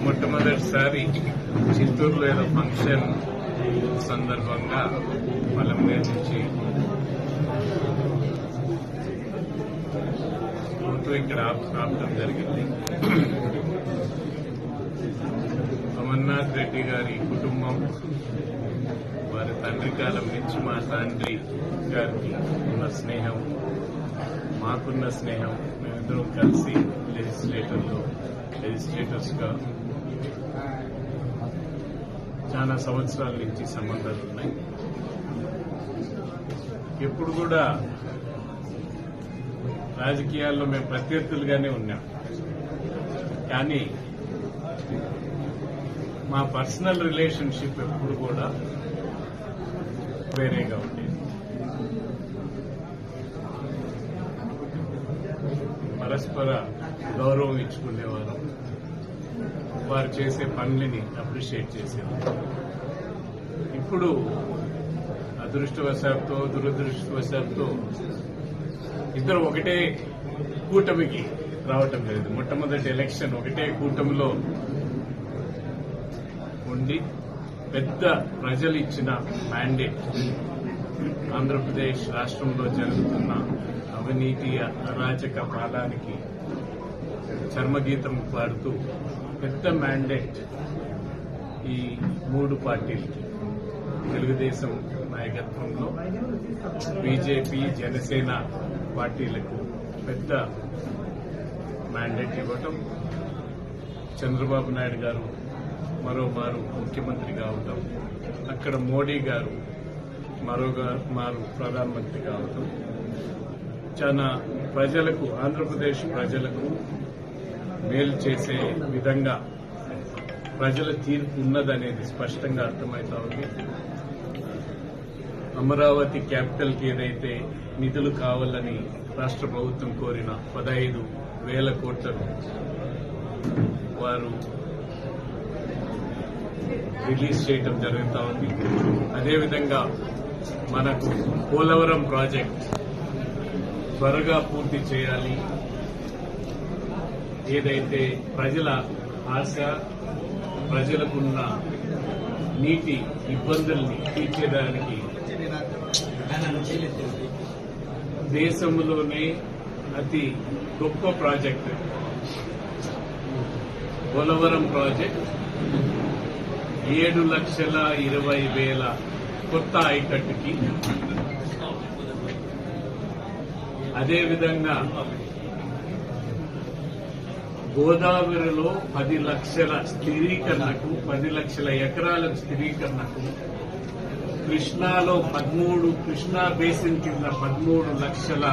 మొట్టమొదటిసారి చిత్తూరులో ఏదో ఫంక్షన్ సందర్భంగా పలమనేరు నుంచి ఇక్కడ ఆపడం జరిగింది. అమర్నాథ్ రెడ్డి గారి కుటుంబం, వారి తండ్రి కాలం నుంచి మా తండ్రి గారికి ఉన్న స్నేహం, మాకున్న స్నేహం, మేమిద్దరం కలిసి లెజిస్లేటర్స్ గా చాలా సంవత్సరాల నుంచి సంబంధాలు ఉన్నాయి. ఎప్పుడు కూడా రాజకీయాల్లో మేము ప్రత్యర్థులుగానే ఉన్నాం, కానీ మా పర్సనల్ రిలేషన్షిప్ ఎప్పుడు కూడా వేరేగా ఉండేది. పరస్పర గౌరవం ఇచ్చుకునేవారు, వారు చేసే పనులని అప్రిషియేట్ చేసేవారు. ఇప్పుడు అదృష్టవశాత్తు దురదృష్టవశాత్తు ఇద్దరు ఒకటే కూటమికి రావటం లేదు. మొట్టమొదటి ఎలక్షన్ ఒకటే కూటమిలో ఉండి పెద్ద ప్రజలు ఇచ్చిన మ్యాండేట్, ఆంధ్రప్రదేశ్ రాష్ట్రంలో జరుగుతున్న అవినీతి అరాచక పాలనకి చర్మగీతం పాడుతూ పెద్ద మ్యాండేట్ ఈ మూడు పార్టీలకి, తెలుగుదేశం నాయకత్వంలో బీజేపీ, జనసేన పార్టీలకు పెద్ద మ్యాండేట్ ఇవ్వటం, చంద్రబాబు నాయుడు గారు మరోమారు ముఖ్యమంత్రి కావటం, అక్కడ మోడీ గారు మరోమారు ప్రధానమంత్రి కావటం చాలా ప్రజలకు, ఆంధ్రప్రదేశ్ ప్రజలకు మేలు చేసే విధంగా ప్రజల తీర్పు ఉన్నదనేది స్పష్టంగా అర్థమవుతా ఉంది. అమరావతి క్యాపిటల్కి ఏదైతే నిధులు కావాలని రాష్ట్ర ప్రభుత్వం కోరిన 15,000 కోట్లను వారు రిలీజ్ చేయడం జరుగుతూ ఉంది. అదేవిధంగా మనకు పోలవరం ప్రాజెక్ట్ త్వరగా పూర్తి చేయాలి. ఏదైతే ప్రజల ఆశ, ప్రజలకున్న నీటి ఇబ్బందుల్ని తీర్చేదానికి దేశంలోనే అతి గొప్ప ప్రాజెక్ట్ పోలవరం ప్రాజెక్ట్. 7,20,000 కొత్త ఆయకట్టుకి, అదేవిధంగా గోదావరిలో 10 లక్షల స్థిరీకరణకు, 10 లక్షల ఎకరాల స్థిరీకరణకు, కృష్ణాలో 13, కృష్ణా బేసిన్ కింద 13 లక్షల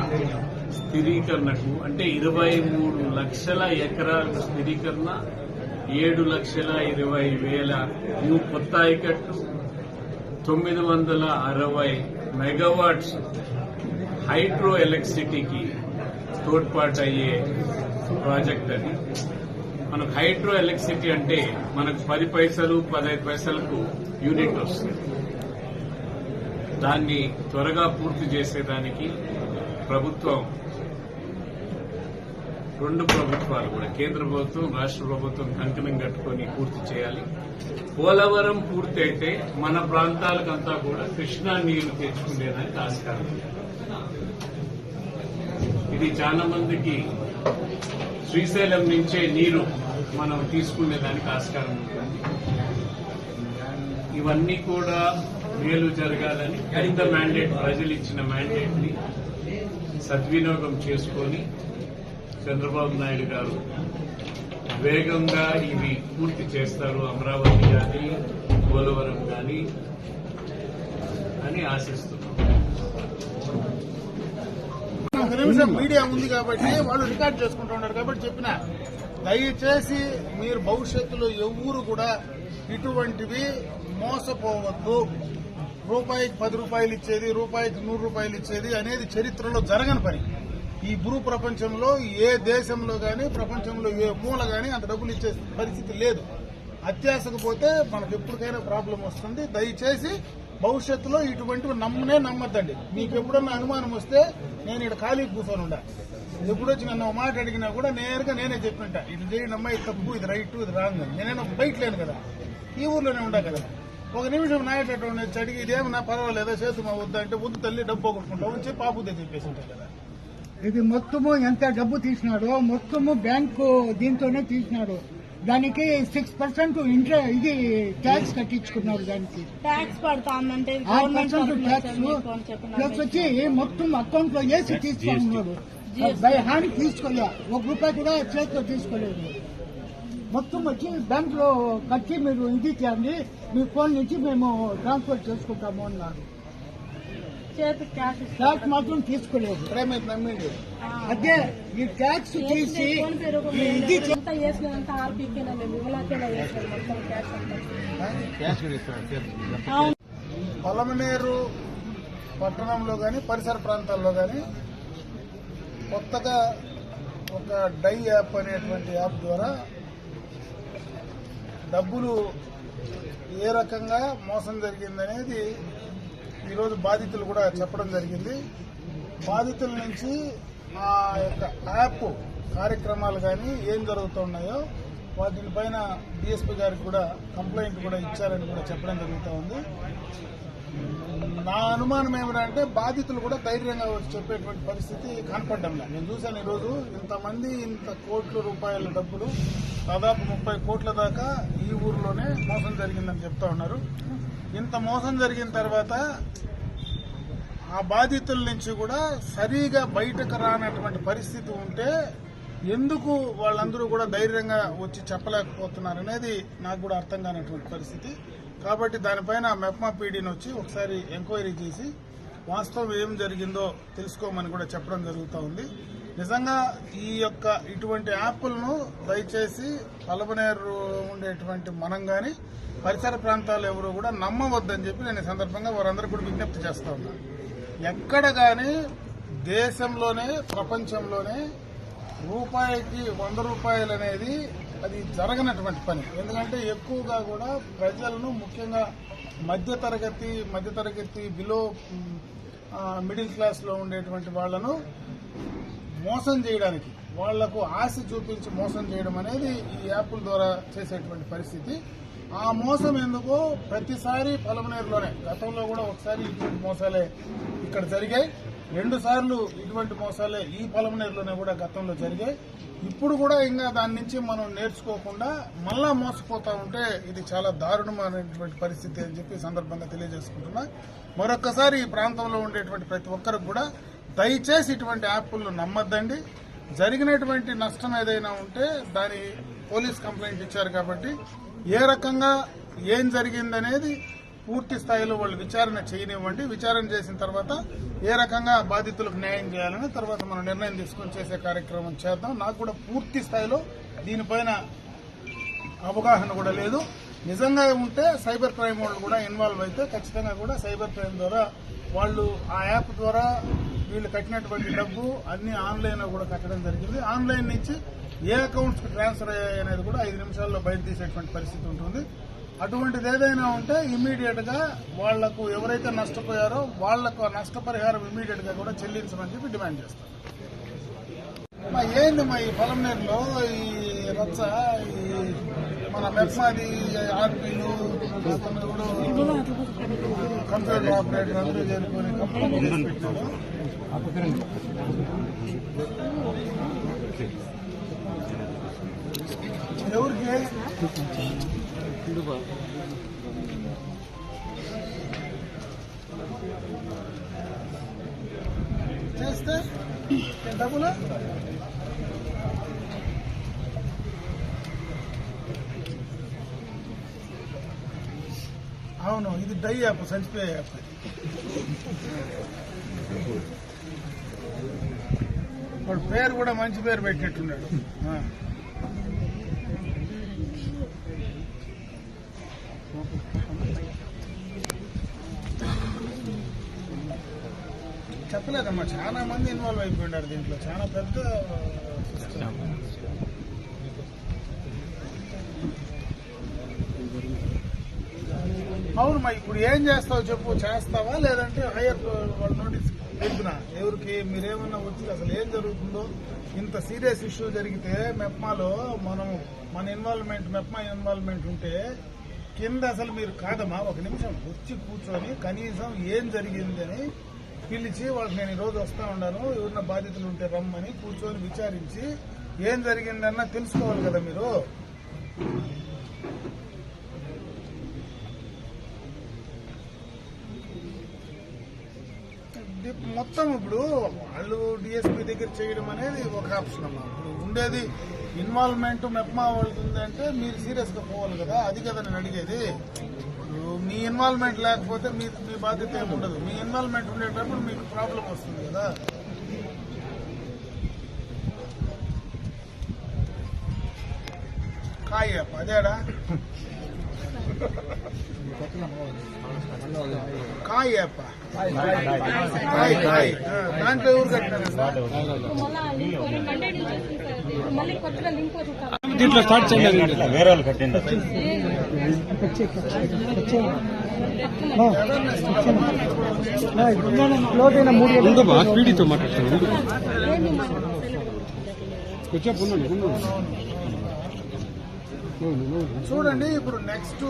స్థిరీకరణకు, అంటే 23 లక్షల ఎకరాల స్థిరీకరణ, 7,20,000 న్యూ కొత్త ఆయకట్టు, 960 మెగావాట్స్ హైడ్రో ఎలక్ట్రిసిటీకి తోడ్పాటయ్యే ప్రాజెక్ట్ అది. మనకు హైడ్రో ఎలక్ట్రిసిటీ అంటే మనకు 10 పైసలు 15 పైసలకు యూనిట్ వస్తుంది. దాన్ని త్వరగా పూర్తి చేసేదానికి ప్రభుత్వం, 2 ప్రభుత్వాలు కూడా, కేంద్ర ప్రభుత్వం, రాష్ట్ర ప్రభుత్వం కంకణం కట్టుకుని పూర్తి చేయాలి. పోలవరం పూర్తి అయితే మన ప్రాంతాలకంతా కూడా కృష్ణా నీళ్లు తెచ్చుకునేదానికి ఆస్కారం ఉంది. ఇది చాలా మందికి శ్రీశైలం నుంచే నీరు మనం తీసుకునేదానికి ఆస్కారం ఉంటుంది. ఇవన్నీ కూడా మేలు జరగాలని పెద్ద మ్యాండేట్, ప్రజలు ఇచ్చిన మ్యాండేట్ ని సద్వినియోగం చేసుకొని చంద్రబాబు నాయుడు గారు వేగంగా ఇవి పూర్తి చేస్తారు, అమరావతి కానీ పోలవరం కానీ అని ఆశిస్తున్నాం. ఒక నిమిషం మీడియా ఉంది కాబట్టి వాళ్ళు రికార్డ్ చేసుకుంటూ ఉన్నారు కాబట్టి చెప్పిన, దయచేసి మీరు భవిష్యత్తులో ఎవరు కూడా ఇటువంటివి మోసపోవద్దు. రూపాయికి 10 రూపాయలు ఇచ్చేది, రూపాయికి 100 రూపాయలు ఇచ్చేది అనేది చరిత్రలో జరగని పని. ఈ భూ ప్రపంచంలో ఏ దేశంలో గాని, ప్రపంచంలో ఏ మూల గాని అంత డబ్బులు ఇచ్చే పరిస్థితి లేదు. అత్యాశకు పోతే మనకు ఎప్పటికైనా ప్రాబ్లం వస్తుంది. దయచేసి భవిష్యత్తులో ఇటువంటివి నమ్మద్దండి. మీకు ఎప్పుడన్నా అనుమానం వస్తే నేను ఇక్కడ ఖాళీ కూర్చొని ఉండా, ఎప్పుడు వచ్చి నన్ను ఒక మాట అడిగినా కూడా నేనే చెప్పింటా, ఇది చేయండి అమ్మా, ఇది తప్పు, ఇది రైట్, ఇది రాంగ్ అని. నేనేమో బయట లేను కదా, ఈ ఊర్లోనే ఉండా కదా. ఒక నిమిషం నాయటటువంటి వచ్చి అడిగి ఇదేమన్నా పర్వాలేదా చేతుమా వద్దా అంటే వద్దు తల్లి డబ్బు పోగొట్టుకుంటావు అని చెప్పి పాపుదే చెప్పేసి ఉంటాయి కదా. ఇది మొత్తము ఎంత డబ్బు తీసినాడో మొత్తము బ్యాంకు దీంతోనే తీసినాడు. దానికి 6% ఇది ట్యాక్స్ కట్టించుకున్నారు. దానికి ట్యాక్స్ పడతామంటే 6% ట్యాక్స్ ప్లస్ వచ్చి మొత్తం అకౌంట్ లో వేసి తీసుకున్నాడు. బై హ్యాండ్ తీసుకోలే, ₹1 కూడా చేతిలో తీసుకోలేదు. మొత్తం వచ్చి బ్యాంక్ లో కట్టి మీరు ఇది చేయండి, మీ ఫోన్ నుంచి మేము ట్రాన్స్ఫర్ చేసుకుంటాము అన్నారు. ట్యాక్స్ మాత్రం తీసుకోలేదు. నమ్మింది అదే ఈ ట్యాక్స్ తీసి ఇది పలమనేరు పట్టణంలో గాని పరిసర ప్రాంతాల్లో గాని కొత్తగా ఒక డై యాప్ అనేటువంటి యాప్ ద్వారా డబ్బులు ఏ రకంగా మోసం జరిగిందనేది ఈరోజు బాధితులు కూడా చెప్పడం జరిగింది. బాధితుల నుంచి ఆ యొక్క యాప్ కార్యక్రమాలు కానీ ఏం జరుగుతున్నాయో వాటిపైన డిఎస్పీ గారికి కూడా కంప్లైంట్ కూడా ఇచ్చారని కూడా చెప్పడం జరుగుతూ ఉంది. నా అనుమానం ఏమిటంటే బాధితులు కూడా ధైర్యంగా వచ్చి చెప్పేటువంటి పరిస్థితి కనపడ్డంలా. నేను చూశాను ఈరోజు ఇంతమంది ఇంత కోట్ల రూపాయల డబ్బులు దాదాపు 30 కోట్ల దాకా ఈ ఊర్లోనే మోసం జరిగిందని చెప్తా ఉన్నారు. ఇంత మోసం జరిగిన తర్వాత ఆ బాధితుల నుంచి కూడా సరిగా బయటకు రానటువంటి పరిస్థితి ఉంటే ఎందుకు వాళ్ళందరూ కూడా ధైర్యంగా వచ్చి చెప్పలేకపోతున్నారనేది నాకు కూడా అర్థం కానటువంటి పరిస్థితి. కాబట్టి దానిపైన మెప్మా పీడీని వచ్చి ఒకసారి ఎంక్వైరీ చేసి వాస్తవం ఏం జరిగిందో తెలుసుకోమని కూడా చెప్పడం జరుగుతూ ఉంది. నిజంగా ఈ యొక్క ఇటువంటి యాప్లను దయచేసి పలమనేరు ఉండేటువంటి మనం గాని పరిసర ప్రాంతాలు ఎవరు కూడా నమ్మవద్దని చెప్పి నేను ఈ సందర్భంగా వారందరూ కూడా విజ్ఞప్తి చేస్తా ఉన్నాను. ఎక్కడ గాని దేశంలోనే ప్రపంచంలోనే రూపాయికి ₹100 అనేది అది జరగనటువంటి పని. ఎందుకంటే ఎక్కువగా కూడా ప్రజలను ముఖ్యంగా మధ్యతరగతి బిలో మిడిల్ క్లాస్ లో ఉండేటువంటి వాళ్లను మోసం చేయడానికి, వాళ్లకు ఆశ చూపించి మోసం చేయడం అనేది ఈ యాప్ల ద్వారా చేసేటువంటి పరిస్థితి. ఆ మోసం ఎందుకో ప్రతిసారి పలమనేరులోనే గతంలో కూడా ఒకసారి ఇటువంటి మోసాలే ఇక్కడ జరిగాయి, 2 సార్లు ఇటువంటి మోసాలే ఈ పలమనేరులోనే కూడా గతంలో జరిగాయి. ఇప్పుడు కూడా ఇంకా దాని నుంచి మనం నేర్చుకోకుండా మళ్ళా మోసపోతా ఉంటే ఇది చాలా దారుణమైనటువంటి పరిస్థితి అని చెప్పి సందర్భంగా తెలియజేసుకుంటున్నా. మరొక్కసారి ఈ ప్రాంతంలో ఉండేటువంటి ప్రతి ఒక్కరికి కూడా దయచేసి ఇటువంటి యాప్లను నమ్మద్దండి. జరిగినటువంటి నష్టం ఏదైనా ఉంటే దాని పోలీస్ కంప్లైంట్ ఇచ్చారు కాబట్టి ఏ రకంగా ఏం జరిగిందనేది పూర్తి స్థాయిలో వాళ్ళు విచారణ చేయనివ్వండి. విచారణ చేసిన తర్వాత ఏ రకంగా బాధితులకు న్యాయం చేయాలని తర్వాత మనం నిర్ణయం తీసుకొని చేసే కార్యక్రమం చేద్దాం. నాకు కూడా పూర్తి స్థాయిలో దీనిపైన అవగాహన కూడా లేదు. నిజంగా ఉంటే సైబర్ క్రైమ్ వాళ్ళు కూడా ఇన్వాల్వ్ అయితే ఖచ్చితంగా కూడా సైబర్ క్రైమ్ ద్వారా వాళ్ళు ఆ యాప్ ద్వారా వీళ్ళు కట్టినటువంటి డబ్బు అన్ని ఆన్లైన్ లో కూడా కట్టడం జరిగింది. ఆన్లైన్ నుంచి ఏ అకౌంట్స్ కి ట్రాన్స్ఫర్ అయ్యాయి అనేది కూడా 5 నిమిషాల్లో బయట తీసేటువంటి పరిస్థితి ఉంటుంది. అటువంటిది ఏదైనా ఉంటే ఇమ్మీడియట్ గా వాళ్లకు ఎవరైతే నష్టపోయారో వాళ్లకు నష్టపరిహారం ఇమ్మీడియట్ గా కూడా చెల్లించమని చెప్పి డిమాండ్ చేస్తారు. ఏంది మా ఈ పలమనేరులో ఈ రచ్చ, ఈ మన మెప్మాది ఆర్పీలు కంప్యూటర్ ఆపరేటర్ అందరూ చేరుకొని కంప్యూటర్ పెట్టారు. ఎవరికి చేస్తే డబ్బులు అవును, ఇది డై యాప్, చనిపోయే యాప్. వాడు పేరు కూడా మంచి పేరు పెట్టినట్టున్నాడు. చెప్పలేదమ్మా, చాలా మంది ఇన్వాల్వ్ అయిపోయినారు దీంట్లో, చాలా పెద్ద సిస్టమ్. అవును మా ఇప్పుడు ఏం చేస్తావు చెప్పు, చేస్తావా లేదంటే హైయర్ వాళ్ళు నోటీస్ పెడుతున్నా ఎవరికి? మీరేమన్నా వచ్చి అసలు ఏం జరుగుతుందో, ఇంత సీరియస్ ఇష్యూ జరిగితే మెప్మాలో మన ఇన్వాల్వ్మెంట్, మెప్మా ఇన్వాల్వ్మెంట్ ఉంటే కింద అసలు మీరు కాదమ్మా ఒక నిమిషం వచ్చి కూర్చొని కనీసం ఏం జరిగిందని పిలిచి వాళ్ళకి నేను ఈరోజు వస్తా ఉన్నాను, ఎవరిన బాధితులు ఉంటే రమ్మని కూర్చొని విచారించి ఏం జరిగిందన్నా తెలుసుకోవాలి కదా మీరు. మొత్తం ఇప్పుడు వాళ్ళు డిఎస్పీ దగ్గర చేయడం అనేది ఒక ఆప్షన్ అమ్మా. ఇప్పుడు ఉండేది ఇన్వాల్వ్మెంట్ మెప్మా వాళ్ళది ఉందంటే మీరు సీరియస్ గా పోవాలి కదా, అది కదా నేను అడిగేది. మీ ఇన్వాల్వ్మెంట్ లేకపోతే మీ బాధ్యత ఏమి ఉండదు, మీ ఇన్వాల్వ్మెంట్ ఉండేటప్పుడు మీకు ప్రాబ్లం వస్తుంది కదా. కాయప్ప అదేడా కాయప్ప దాంట్లో ఎవరు కట్టారు? దీంట్లో స్టార్ట్ చేయాలి, వేరే వాళ్ళు కట్టింది. స్పీడీతో మాట్లాడుతున్నాను. చూడండి ఇప్పుడు నెక్స్ట్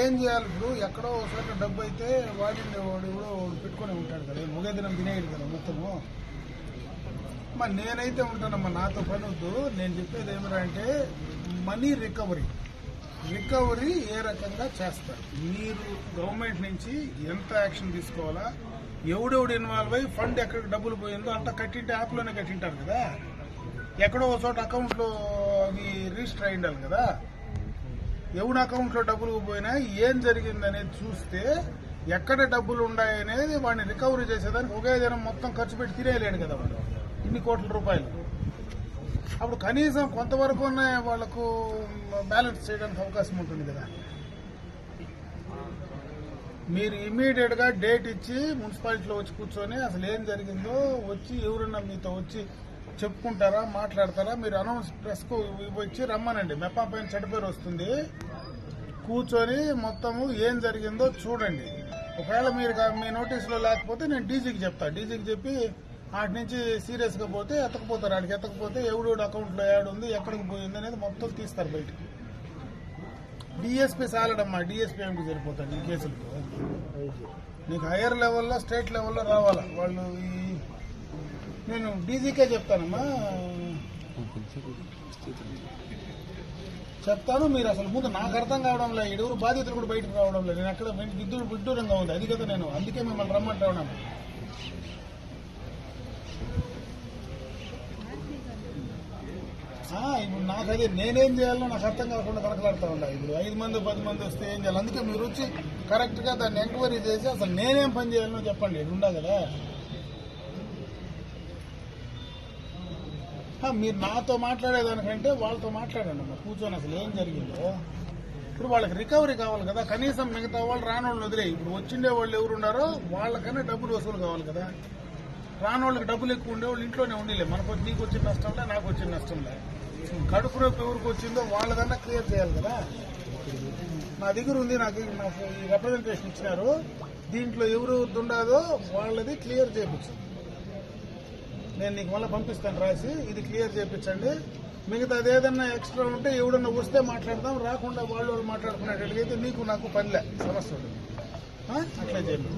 ఏం చేయాలి? ఇప్పుడు ఎక్కడో ఒకసారి డబ్బు అయితే వాడు కూడా పెట్టుకుని ఉంటాడు కదా, ఒకే దినం తినేయడు కదా మొత్తము. మరి నేనైతే ఉంటానమ్మా, నాతో పని వద్దు. నేను చెప్పేది ఏమిరా అంటే మనీ రికవరీ ఏ రకంగా చేస్తారు, మీరు గవర్నమెంట్ నుంచి ఎంత యాక్షన్ తీసుకోవాలా, ఎవడెవడు ఇన్వాల్వ్ అయ్యి ఫండ్ ఎక్కడికి డబ్బులు పోయిందో అంతా కట్టింటే యాప్లోనే కట్టింటారు కదా, ఎక్కడో ఒక చోట అకౌంట్లో అవి రిజిస్టర్ అయి ఉండాలి కదా. ఎవరి అకౌంట్లో డబ్బులు పోయినా ఏం జరిగిందనేది చూస్తే ఎక్కడ డబ్బులు ఉన్నాయనేది వాడిని రికవరీ చేసేదానికి ఒకే దినం మొత్తం ఖర్చు పెట్టి తినేయలేడు కదా వాడు ఇన్ని కోట్ల రూపాయలు. అప్పుడు కనీసం కొంతవరకు వాళ్లకు బ్యాలెన్స్ చేయడానికి అవకాశం ఉంటుంది కదా. మీరు ఇమ్మీడియట్ గా డేట్ ఇచ్చి మున్సిపాలిటీలో వచ్చి కూర్చొని అసలు ఏం జరిగిందో వచ్చి ఎవరన్నా మీతో వచ్చి చెప్పుకుంటారా, మాట్లాడతారా? మీరు అనౌన్స్ ప్రెస్ కు వచ్చి రమ్మనండి, మెప్పా పైన చెడ్డ వస్తుంది. కూర్చొని మొత్తము ఏం జరిగిందో చూడండి. ఒకవేళ మీరు మీ నోటీసులో లేకపోతే నేను డీజీకి చెప్తా, డీజీకి చెప్పి వాటి నుంచి సీరియస్ గా పోతే ఎత్తకపోతారు. ఆడికి ఎత్తకపోతే ఎవడెవడు అకౌంట్ లో యాడ్ ఉంది, ఎక్కడికి పోయింది అనేది మొత్తం తీస్తారు బయటకు. డిఎస్పీ సాలడమ్మా, డిఎస్పీ ఏమిటి సరిపోతాడు ఈ కేసులకు. నీకు హైయర్ లెవెల్లో స్టేట్ లెవెల్లో రావాలా వాళ్ళు. నేను డీజీకే చెప్తానమ్మా, చెప్తాను. మీరు అసలు ముందు నాకు అర్థం కావడం లేదు, ఎవరు బాధితులు కూడా బయటకు రావడం లేదు. నేను అక్కడ విడ్డూరంగా ఉంది, అది కదా నేను అందుకే మిమ్మల్ని రమ్మంటా ఉన్నాను. ఇప్పుడు నాకు అది నేనేం చేయాలో నాకు అర్థం కాకుండా కనకలాడుతూ ఉండాలి. ఇప్పుడు 5 మంది 10 మంది వస్తే ఏం చేయాలి? అందుకే మీరు వచ్చి కరెక్ట్ గా దాన్ని ఎంక్వైరీ చేసి అసలు నేనేం పని చేయాలో చెప్పండి. ఇది ఉండా కదా. మీరు నాతో మాట్లాడేదానికంటే వాళ్ళతో మాట్లాడండి అమ్మా కూర్చొని, అసలు ఏం జరిగిందో. ఇప్పుడు వాళ్ళకి రికవరీ కావాలి కదా, కనీసం మిగతా వాళ్ళు రానోళ్ళని వదిలే. ఇప్పుడు వచ్చిండే వాళ్ళు ఎవరున్నారో వాళ్ళకన్నా డబ్బులు వసూలు కావాలి కదా. రానోళ్ళకి డబ్బులు ఎక్కువ ఉండేవాళ్ళు ఇంట్లోనే ఉండలే. మనకు నీకు వచ్చిన నష్టంలే, నాకు వచ్చిన నష్టంలే. కడుపు నొప్పి ఎవరికి వచ్చిందో వాళ్ళదన్నా క్లియర్ చేయాలి కదా. నా దగ్గర ఉంది, నాకు ఈ రిప్రజెంటేషన్ ఇచ్చినారు. దీంట్లో ఎవరు ఉండదో వాళ్ళది క్లియర్ చేయించండి. నేను నీకు మళ్ళీ పంపిస్తాను రాసి, ఇది క్లియర్ చేయించండి. మిగతాది ఏదన్నా ఎక్స్ట్రా ఉంటే ఎవడన్నా వస్తే మాట్లాడదాం, రాకుండా వాళ్ళు మాట్లాడుకునేటట్లయితే నీకు నాకు పనిలే, సమస్య ఉంటుంది. అట్లా చేయండి.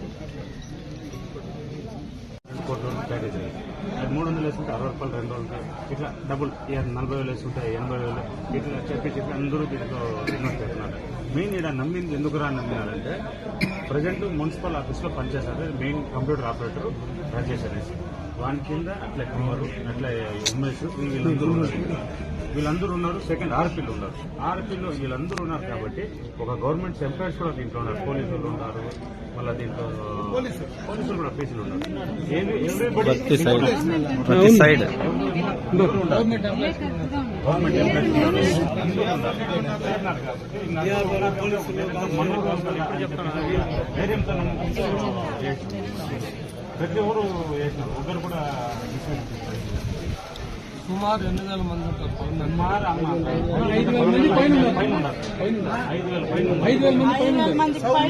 300 వేసుకుంటే 60 రూపాయలు 2 రోజులకి ఇట్లా డబ్బులు 40,000 వేసుకుంటే 80,000 ఇట్లా చెప్పి అందరూ దీంట్లో ఇన్వెస్ట్ చేస్తున్నారు. మెయిన్ ఇక్కడ నమ్మింది ఎందుకు నమ్మినారంటే ప్రజెంట్ మున్సిపల్ ఆఫీస్లో పనిచేస్తారు మెయిన్ కంప్యూటర్ ఆపరేటర్ రాజేష్ అనేసి, వాని కింద అట్లా కుమారు, అట్లా ఉమేష్, వీళ్ళందరూ ఉన్నారు. సెకండ్ ఆర్పీలు ఉన్నారు. ఆర్పీలో వీళ్ళందరూ ఉన్నారు కాబట్టి ఒక గవర్నమెంట్ ఎంప్లాయీస్ కూడా దీంట్లో ఉన్నారు. పోలీసులు ఉన్నారు, మళ్ళీ దీంట్లో పోలీసులు కూడా పీసులు ఉన్నారు. ప్రతి ఒక్కరు వేసినారు, ఒకరు కూడా సుమారు 8,000 మంది ఉంటారు. సుమారు 5,000 మంది పైన ఉన్నారు. 5,000 మంది పైన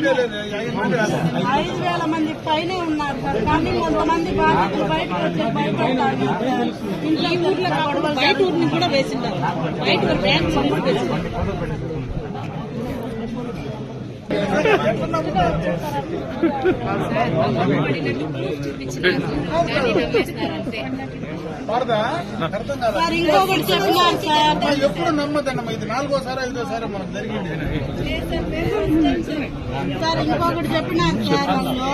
5,000 మంది పైనే ఉన్నారు సార్. కానీ కొంతమంది బాధితులు బయటకు వచ్చే భయపడతారు. ఇంట్లో ఊర్లో కాకుండా బయట ఊరిని కూడా వేసింటారు. బయట బ్యాంక్ సపోర్ట్ వేసింటారు. వారదా అర్థం కాదా సార్ ఇంకొకటి చెప్పినారు సార్. ఎప్పుడు నమ్మదన్నమ్మా ఇది 4వ సారి 5వ సారి మనకు జరిగింది. సార్ ఇంకొకటి చెప్పినారు సార్ వాళ్ళు